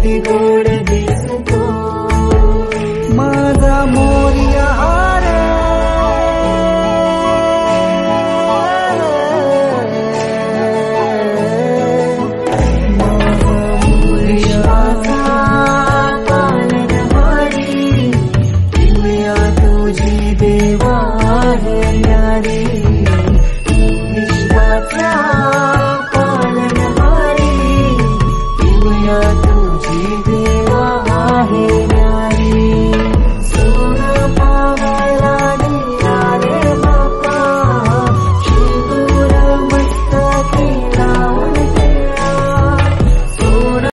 किती गोड दिसतो माझा मोरया रे माझा मोरया पालनहारी पिवळ्या तुझी देवा आहे न्यारी विश्वाचा पालनहारी पिवळ्या